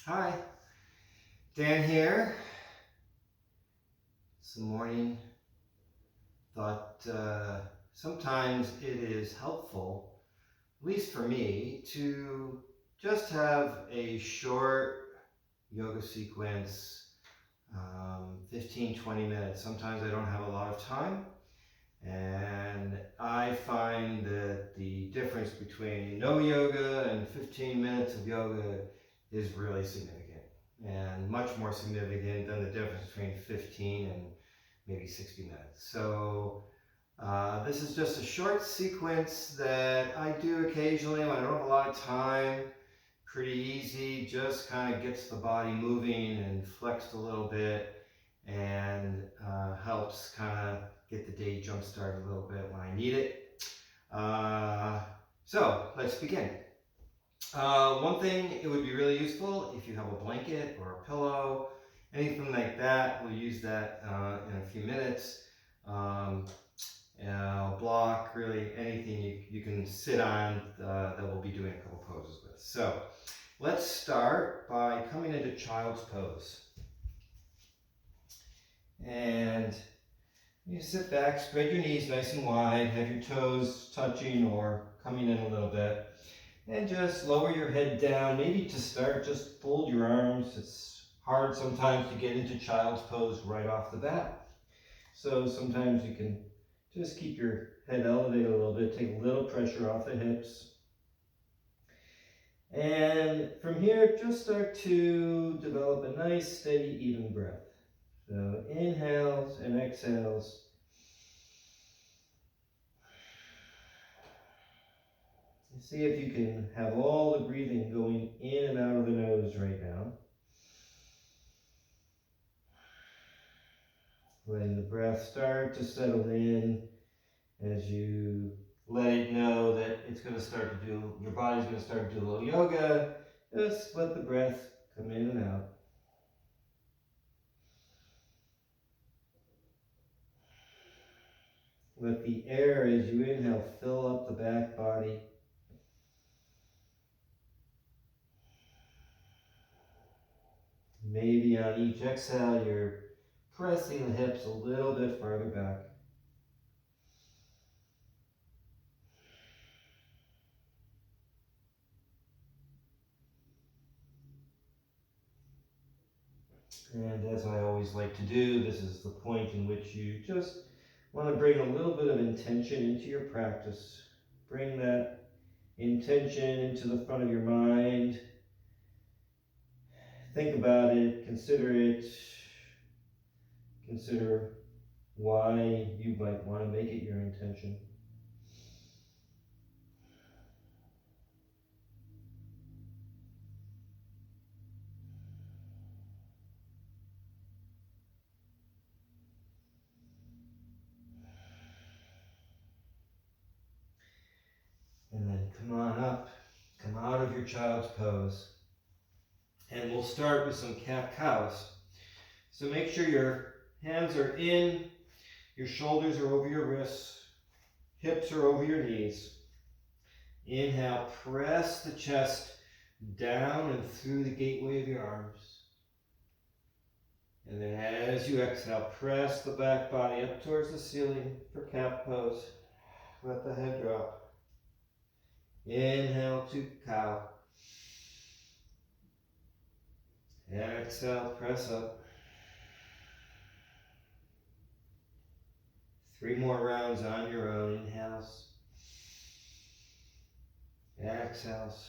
Hi, Dan here. It's the morning. Thought sometimes it is helpful, at least for me, to just have a short yoga sequence, 15-20 minutes. Sometimes I don't have a lot of time, and I find that the difference between no yoga and 15 minutes of yoga is really significant, and much more significant than the difference between 15 and maybe 60 minutes. So this is just a short sequence that I do occasionally when I don't have a lot of time. Pretty easy, just kind of gets the body moving and flexed a little bit, and helps kind of get the day jump started a little bit when I need it. So let's begin. One thing, it would be really useful if you have a blanket or a pillow, anything like that. We'll use that in a few minutes. Block, really anything you can sit on that we'll be doing a couple poses with. So let's start by coming into child's pose. And you sit back, spread your knees nice and wide, have your toes touching or coming in a little bit. And just lower your head down. Maybe to start, just fold your arms. It's hard sometimes to get into child's pose right off the bat. So sometimes you can just keep your head elevated a little bit, take a little pressure off the hips. And from here, just start to develop a nice, steady, even breath. So inhales and exhales. And see if you can have all the breathing going in and out of the nose right now. Letting the breath start to settle in as you let it know that it's going to start to do, your body's going to start to do a little yoga. Just let the breath come in and out. Let the air as you inhale fill up the back body. Maybe on each exhale you're pressing the hips a little bit farther back. And as I always like to do, this is the point in which you just want to bring a little bit of intention into your practice. Bring that intention into the front of your mind. Think about it, consider why you might want to make it your intention. And then come on up, come out of your child's pose. And we'll start with some cat-cows. So make sure your hands are in, your shoulders are over your wrists, hips are over your knees. Inhale, press the chest down and through the gateway of your arms. And then as you exhale, press the back body up towards the ceiling for cat pose. Let the head drop. Inhale to cow. Exhale, press up. 3 more rounds on your own. Inhales. Exhales.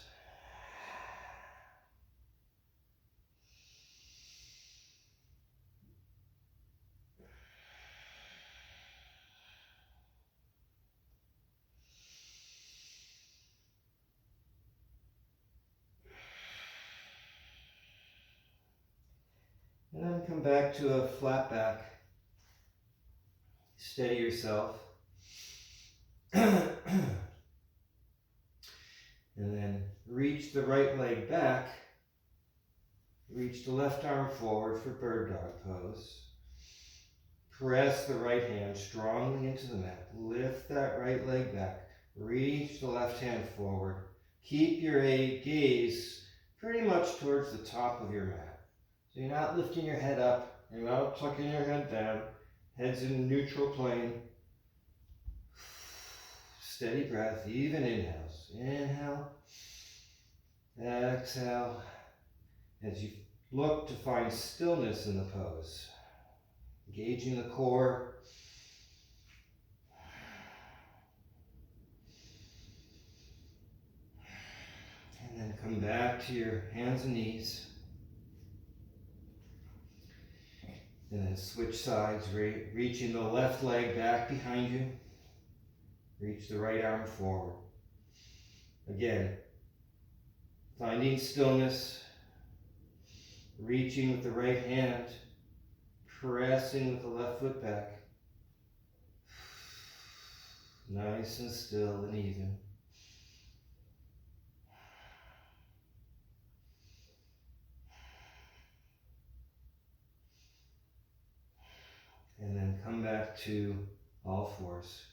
And then come back to a flat back. Steady yourself. And then reach the right leg back. Reach the left arm forward for bird dog pose. Press the right hand strongly into the mat. Lift that right leg back. Reach the left hand forward. Keep your gaze pretty much towards the top of your mat. So you're not lifting your head up, you're not tucking your head down, head's in neutral plane. Steady breath, even inhales. Inhale, exhale, as you look to find stillness in the pose. Engaging the core. And then come back to your hands and knees. And then switch sides, reaching the left leg back behind you. Reach the right arm forward. Again, finding stillness, reaching with the right hand, pressing with the left foot back. Nice and still and even. And then come back to all fours.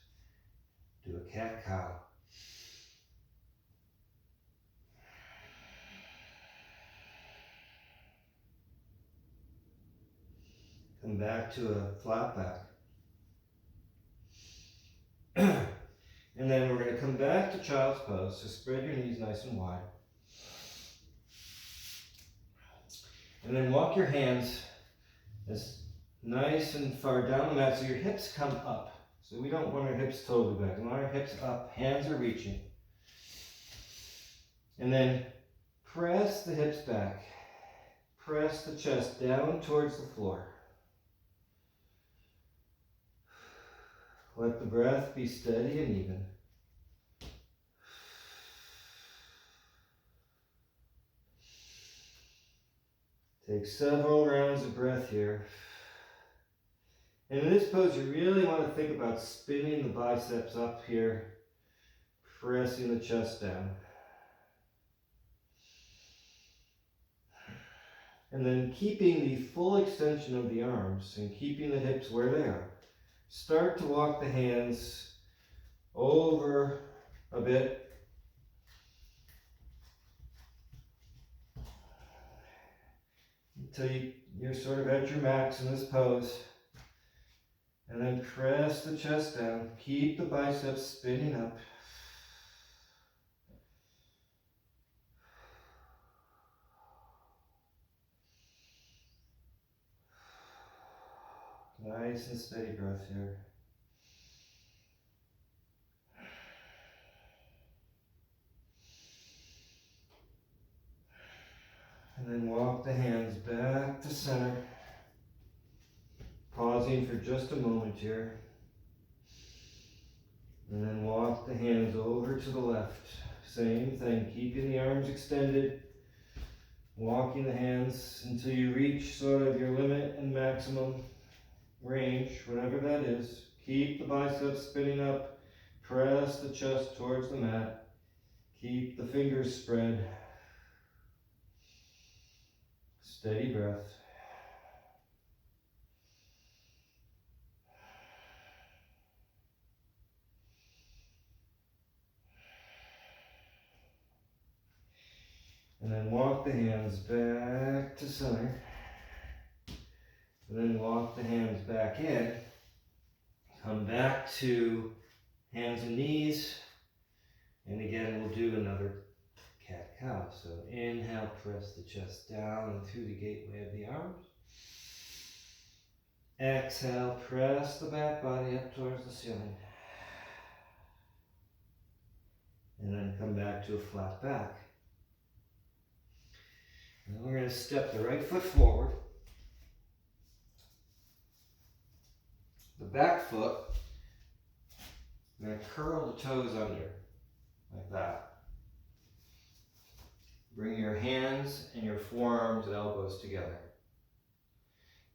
Do a cat-cow. Come back to a flat back. And then we're going to come back to child's pose. So spread your knees nice and wide. And then walk your hands as nice and far down the mat so your hips come up. So we don't want our hips totally back. We want our hips up, hands are reaching. And then press the hips back. Press the chest down towards the floor. Let the breath be steady and even. Take several rounds of breath here. And in this pose, you really want to think about spinning the biceps up here, pressing the chest down. And then keeping the full extension of the arms and keeping the hips where they are. Start to walk the hands over a bit. Until you're sort of at your max in this pose. And then press the chest down. Keep the biceps spinning up. Nice and steady breath here. And then walk the hands back to center. Pausing for just a moment here. And then walk the hands over to the left. Same thing, keeping the arms extended. Walking the hands until you reach sort of your limit and maximum range, whatever that is. Keep the biceps spinning up. Press the chest towards the mat. Keep the fingers spread. Steady breath. And then walk the hands back to center. And then walk the hands back in. Come back to hands and knees. And again, we'll do another cat-cow. So inhale, press the chest down and through the gateway of the arms. Exhale, press the back body up towards the ceiling. And then come back to a flat back. And then we're going to step the right foot forward. The back foot, I'm going to curl the toes under, like that. Bring your hands and your forearms and elbows together.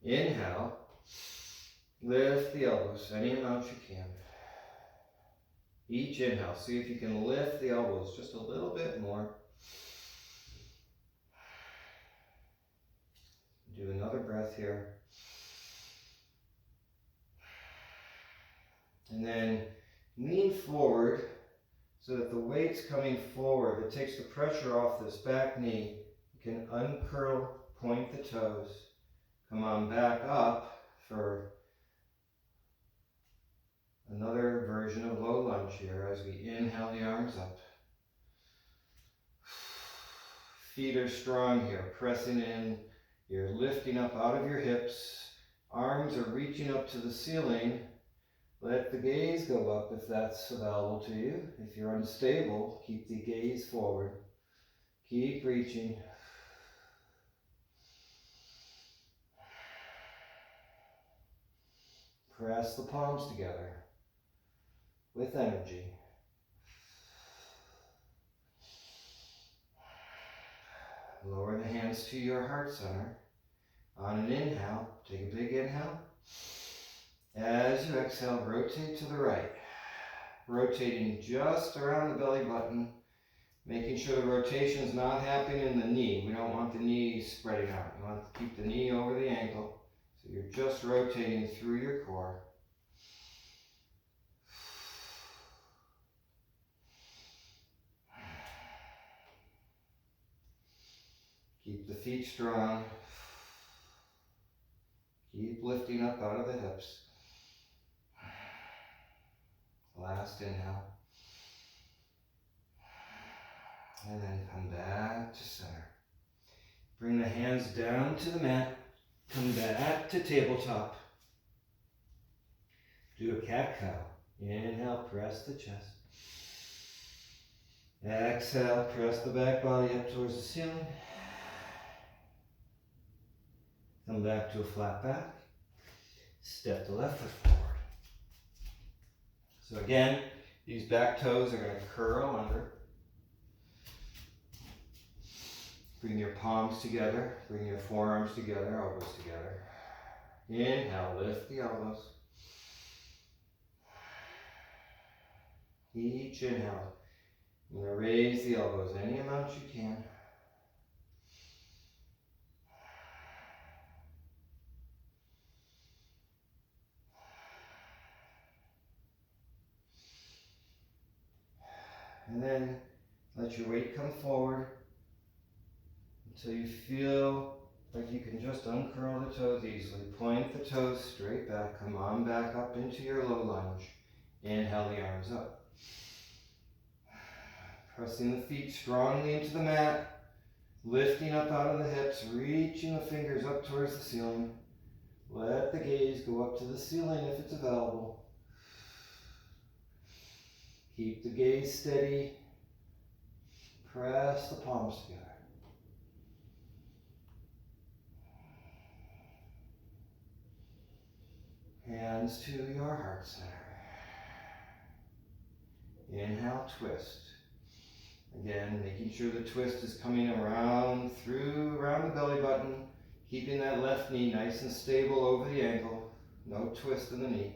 Inhale, lift the elbows any amount you can. Each inhale, see if you can lift the elbows just a little bit more. Do another breath here. And then lean forward so that the weight's coming forward. It takes the pressure off this back knee can uncurl, point the toes, come on back up for another version of low lunge here as we inhale the arms up. Feet are strong here, pressing in. You're lifting up out of your hips. Arms are reaching up to the ceiling. Let the gaze go up if that's available to you. If you're unstable, keep the gaze forward. Keep reaching. Press the palms together with energy. Lower the hands to your heart center. On an inhale, take a big inhale. As you exhale, rotate to the right. Rotating just around the belly button, making sure the rotation is not happening in the knee. We don't want the knee spreading out. You want to keep the knee over the ankle. So you're just rotating through your core. Keep the feet strong. Keep lifting up out of the hips. Last inhale. And then come back to center. Bring the hands down to the mat. Come back to tabletop. Do a cat-cow. Inhale, press the chest. Exhale, press the back body up towards the ceiling. Come back to a flat back. Step the left foot forward. So again, these back toes are going to curl under. Bring your palms together. Bring your forearms together, elbows together. Inhale, lift the elbows. Each inhale, I'm going to raise the elbows any amount you can. And then let your weight come forward until you feel like you can just uncurl the toes easily. Point the toes straight back. Come on back up into your low lunge. Inhale the arms up. Pressing the feet strongly into the mat. Lifting up out of the hips. Reaching the fingers up towards the ceiling. Let the gaze go up to the ceiling if it's available. Keep the gaze steady. Press the palms together. Hands to your heart center. Inhale, twist. Again, making sure the twist is coming around the belly button, keeping that left knee nice and stable over the ankle. No twist in the knee.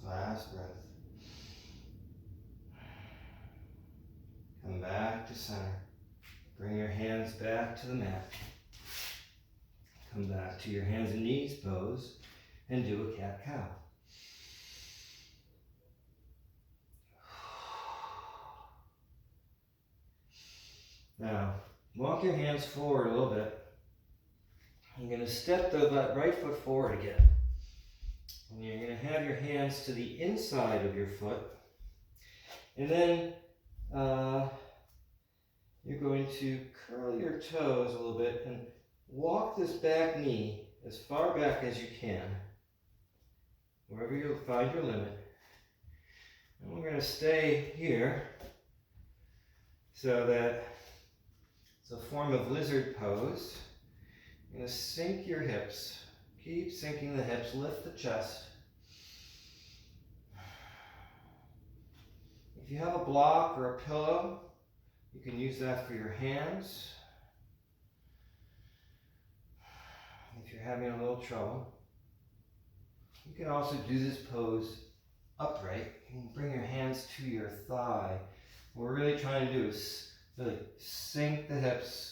Last breath. Come back to center. Bring your hands back to the mat. Come back to your hands and knees pose and do a cat-cow. Now, walk your hands forward a little bit. You're going to step the right foot forward again. And you're going to have your hands to the inside of your foot. And then you're going to curl your toes a little bit and walk this back knee as far back as you can, wherever you find your limit. And we're going to stay here so that it's a form of lizard pose. You're going to sink your hips. Keep sinking the hips, lift the chest. If you have a block or a pillow, you can use that for your hands. If you're having a little trouble, you can also do this pose upright. You can bring your hands to your thigh. What we're really trying to do is really sink the hips.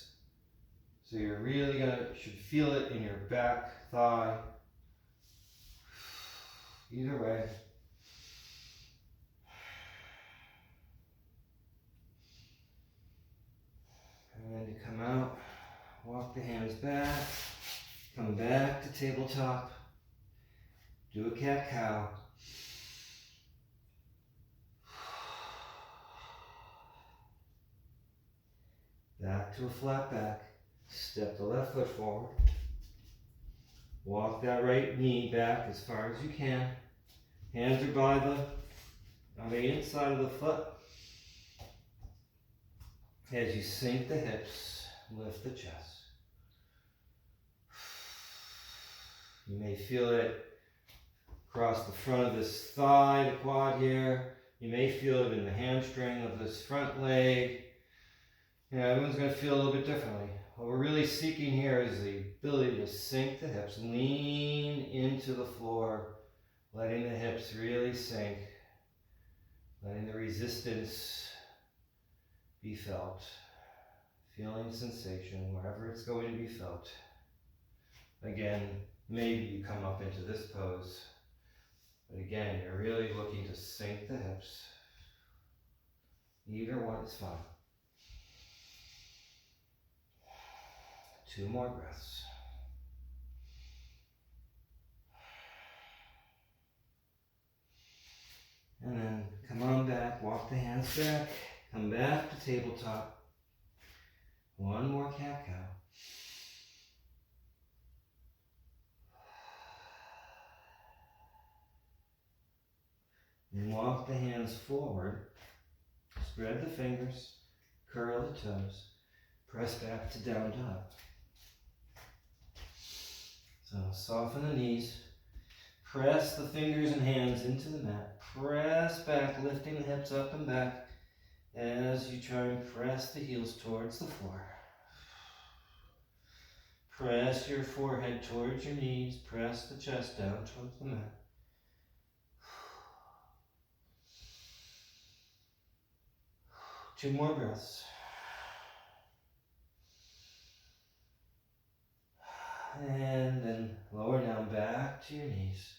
So you're really should feel it in your back thigh. either way. And then to come out, walk the hands back, come back to tabletop, do a cat-cow. Back to a flat back, step the left foot forward, walk that right knee back as far as you can. Hands are on the inside of the foot. As you sink the hips, lift the chest. You may feel it across the front of this thigh, the quad here. You may feel it in the hamstring of this front leg. Everyone's going to feel a little bit differently. What we're really seeking here is the ability to sink the hips, lean into the floor, letting the hips really sink, letting the resistance be felt, feeling sensation wherever it's going to be felt. Again, maybe you come up into this pose, but again, you're really looking to sink the hips. Either one is fine. 2 more breaths. And then come on back, walk the hands back, come back to tabletop. 1 more cat-cow. And walk the hands forward, spread the fingers, curl the toes, press back to down dog. So soften the knees, press the fingers and hands into the mat, press back, lifting the hips up and back as you try and press the heels towards the floor. Press your forehead towards your knees, press the chest down towards the mat. Two more breaths. And then lower down back to your knees.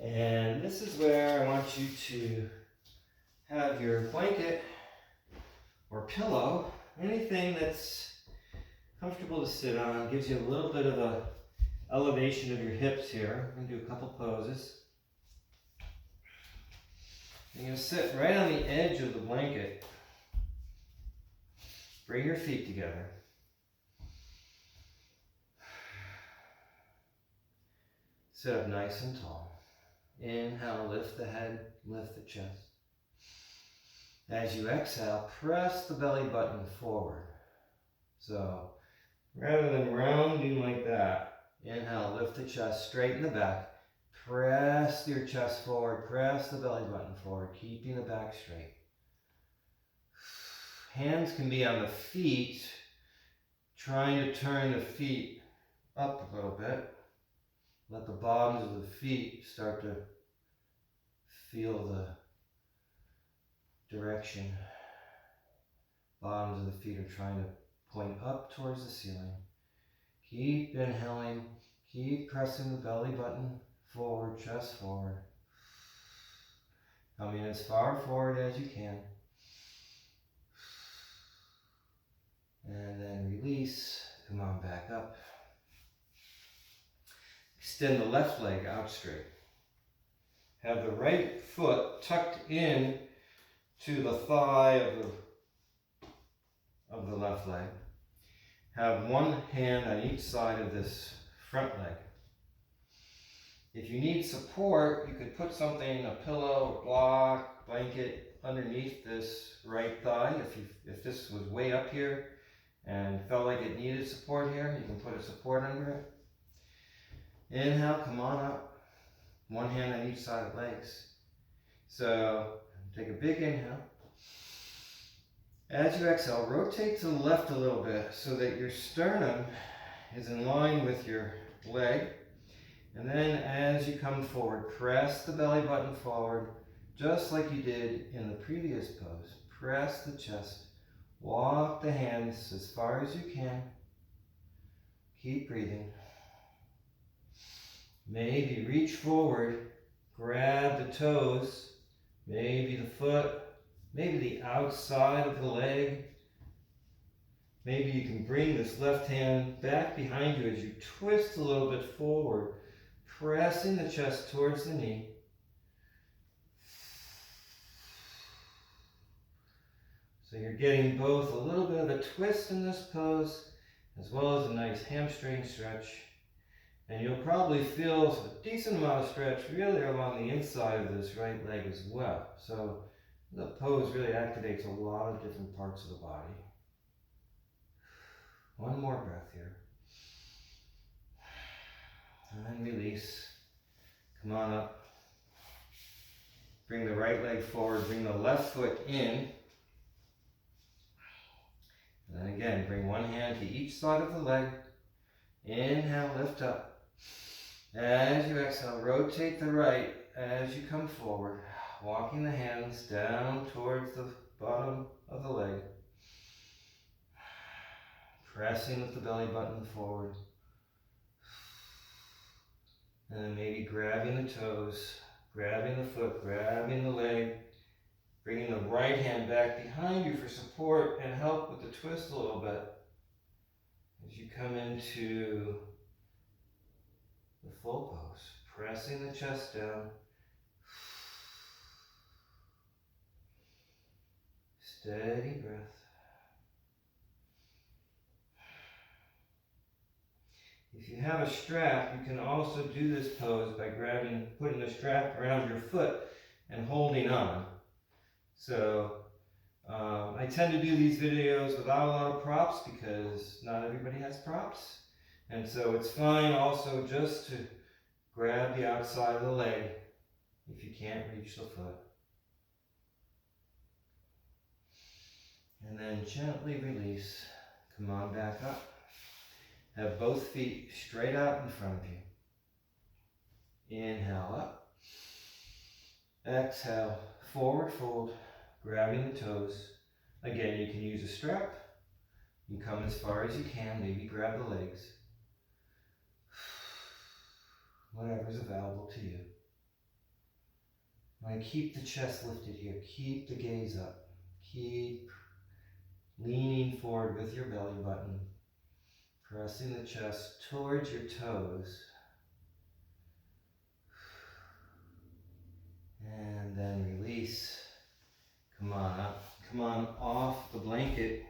And this is where I want you to have your blanket or pillow, anything that's comfortable to sit on, gives you a little bit of a elevation of your hips here. I'm going to do a couple poses. You're going to sit right on the edge of the blanket. Bring your feet together. Sit up nice and tall. Inhale, lift the head, lift the chest. As you exhale, press the belly button forward. So, rather than rounding like that, inhale, lift the chest, straighten the back. Press your chest forward, press the belly button forward, keeping the back straight. Hands can be on the feet, trying to turn the feet up a little bit. Let the bottoms of the feet start to feel the direction. Bottoms of the feet are trying to point up towards the ceiling. Keep inhaling, keep pressing the belly button forward, chest forward. Coming as far forward as you can. And then release, come on back up. Extend the left leg out straight. Have the right foot tucked in to the thigh of the left leg. Have one hand on each side of this front leg. If you need support, you could put something, a pillow, a block, blanket underneath this right thigh. If this was way up here and felt like it needed support here, you can put a support under it. Inhale, come on up. One hand on each side of the legs. So take a big inhale. As you exhale, rotate to the left a little bit so that your sternum is in line with your leg. And then as you come forward, press the belly button forward, just like you did in the previous pose. Press the chest. Walk the hands as far as you can. Keep breathing. Maybe reach forward, grab the toes, maybe the foot, maybe the outside of the leg. Maybe you can bring this left hand back behind you as you twist a little bit forward, pressing the chest towards the knee. So you're getting both a little bit of a twist in this pose, as well as a nice hamstring stretch. And you'll probably feel a decent amount of stretch really along the inside of this right leg as well. So the pose really activates a lot of different parts of the body. One more breath here. And release. Come on up. Bring the right leg forward, bring the left foot in. And then again, bring one hand to each side of the leg. Inhale, lift up. As you exhale, rotate the right as you come forward, walking the hands down towards the bottom of the leg. Pressing with the belly button forward. And then maybe grabbing the toes, grabbing the foot, grabbing the leg, bringing the right hand back behind you for support and help with the twist a little bit as you come into the full pose, pressing the chest down. Steady breath. If you have a strap, you can also do this pose by putting the strap around your foot and holding on. So I tend to do these videos without a lot of props because not everybody has props. And so it's fine also just to grab the outside of the leg if you can't reach the foot. And then gently release. Come on back up. Have both feet straight out in front of you. Inhale up. Exhale, forward fold, grabbing the toes. Again, you can use a strap. You come as far as you can, maybe grab the legs. Whatever's available to you. Now keep the chest lifted here. Keep the gaze up. Keep leaning forward with your belly button. Pressing the chest towards your toes. And then release. Come on up. Come on off the blanket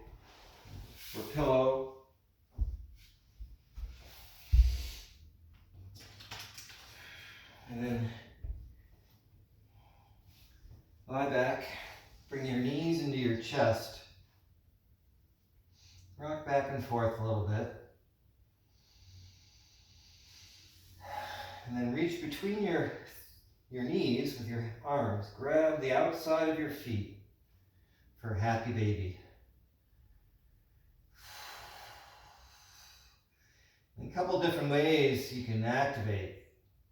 or pillow. And then lie back. Bring your knees into your chest. Rock back and forth a little bit. And then reach between your knees with your arms. Grab the outside of your feet for happy baby. In a couple different ways you can activate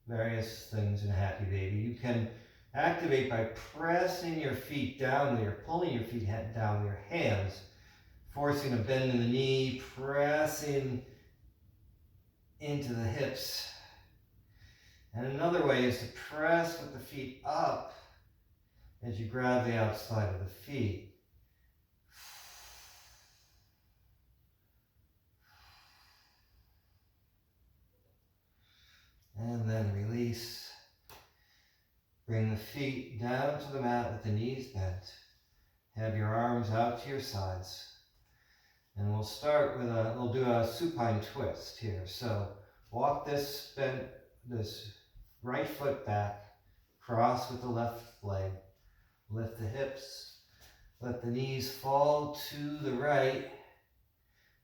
various things in a happy baby. You can activate by pressing your feet down with pulling your feet down with your hands, forcing a bend in the knee, pressing into the hips. And another way is to press with the feet up as you grab the outside of the feet. And then release. Bring the feet down to the mat with the knees bent. Have your arms out to your sides. And we'll start with we'll do a supine twist here. So walk this right foot back, cross with the left leg, lift the hips, let the knees fall to the right,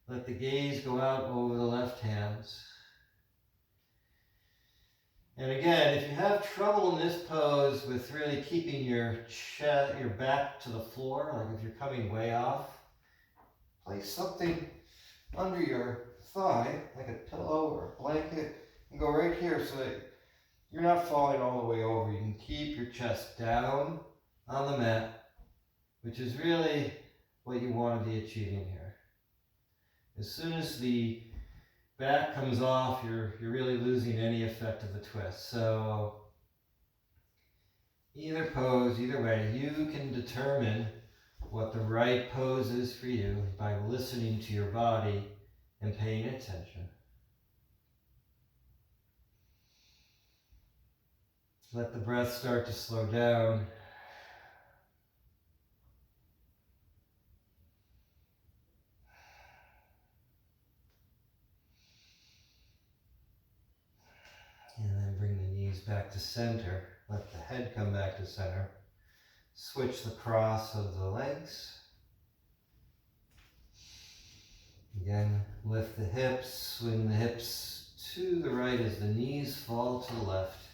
let the gaze go out over the left hands. And again, if you have trouble in this pose with really keeping your back to the floor, like if you're coming way off, place something under your thigh, like a pillow or a blanket, and go right here so that you're not falling all the way over. You can keep your chest down on the mat, which is really what you want to be achieving here. As soon as the back comes off, you're really losing any effect of the twist. So either pose, either way, you can determine what the right pose is for you by listening to your body and paying attention. Let the breath start to slow down. And then bring the knees back to center. Let the head come back to center. Switch the cross of the legs. Again, lift the hips, swing the hips to the right as the knees fall to the left.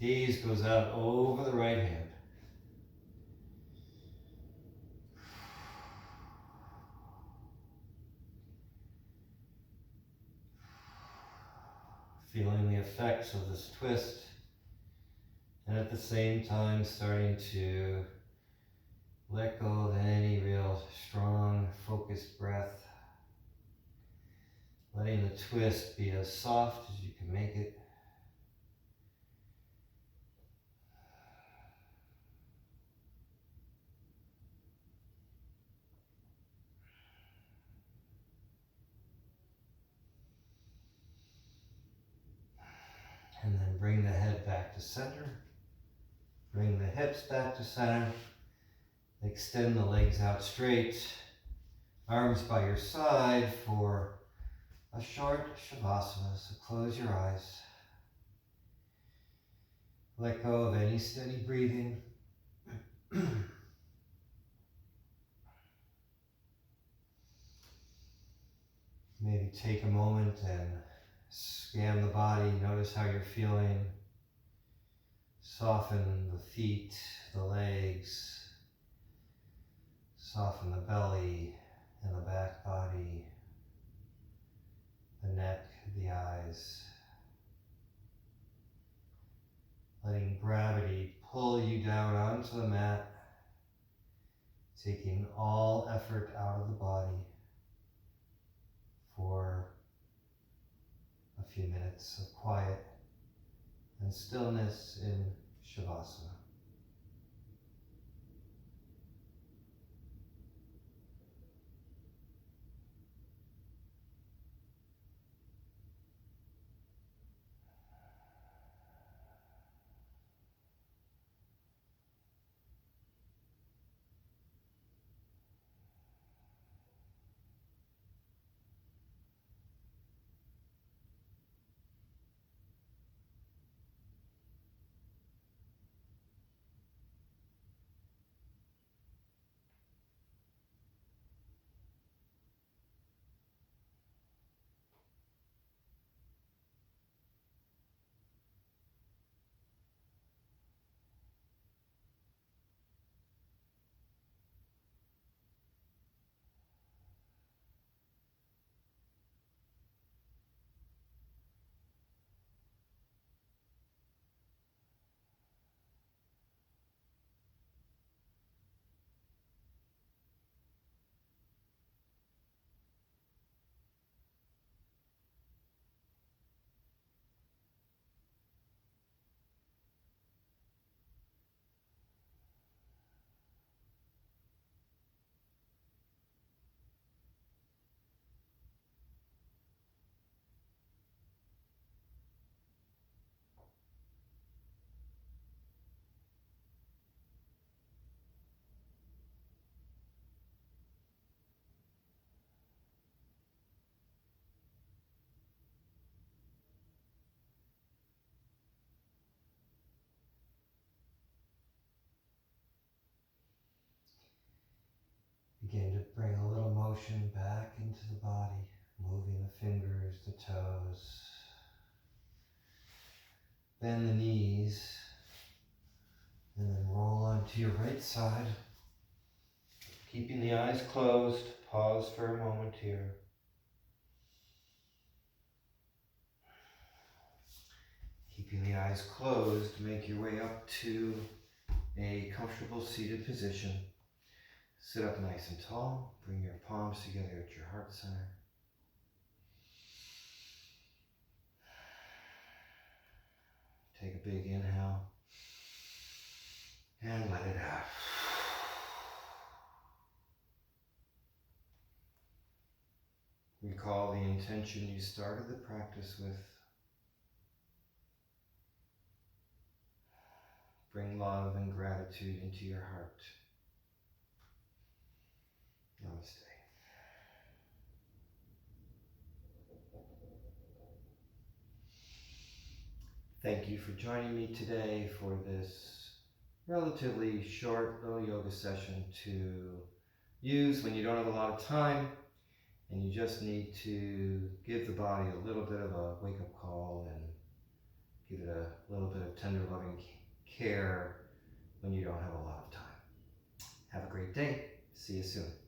Gaze goes out over the right hand. Feeling the effects of this twist, and at the same time starting to let go of any real strong, focused breath. Letting the twist be as soft as you can make it. And then bring the head back to center. Bring the hips back to center. Extend the legs out straight. Arms by your side for a short shavasana. So close your eyes. Let go of any steady breathing. Maybe take a moment and scan the body. Notice how you're feeling. Soften the feet, the legs. Soften the belly and the back body, the neck, the eyes. Letting gravity pull you down onto the mat, taking all effort out of the body for a few minutes of quiet and stillness in Shavasana. Begin to bring a little motion back into the body, moving the fingers, the toes. Bend the knees, and then roll onto your right side. Keeping the eyes closed, pause for a moment here. Keeping the eyes closed, make your way up to a comfortable seated position. Sit up nice and tall. Bring your palms together at your heart center. Take a big inhale and let it out. Recall the intention you started the practice with. Bring love and gratitude into your heart. Namaste. Thank you for joining me today for this relatively short little yoga session to use when you don't have a lot of time and you just need to give the body a little bit of a wake-up call and give it a little bit of tender loving care when you don't have a lot of time. Have a great day. See you soon.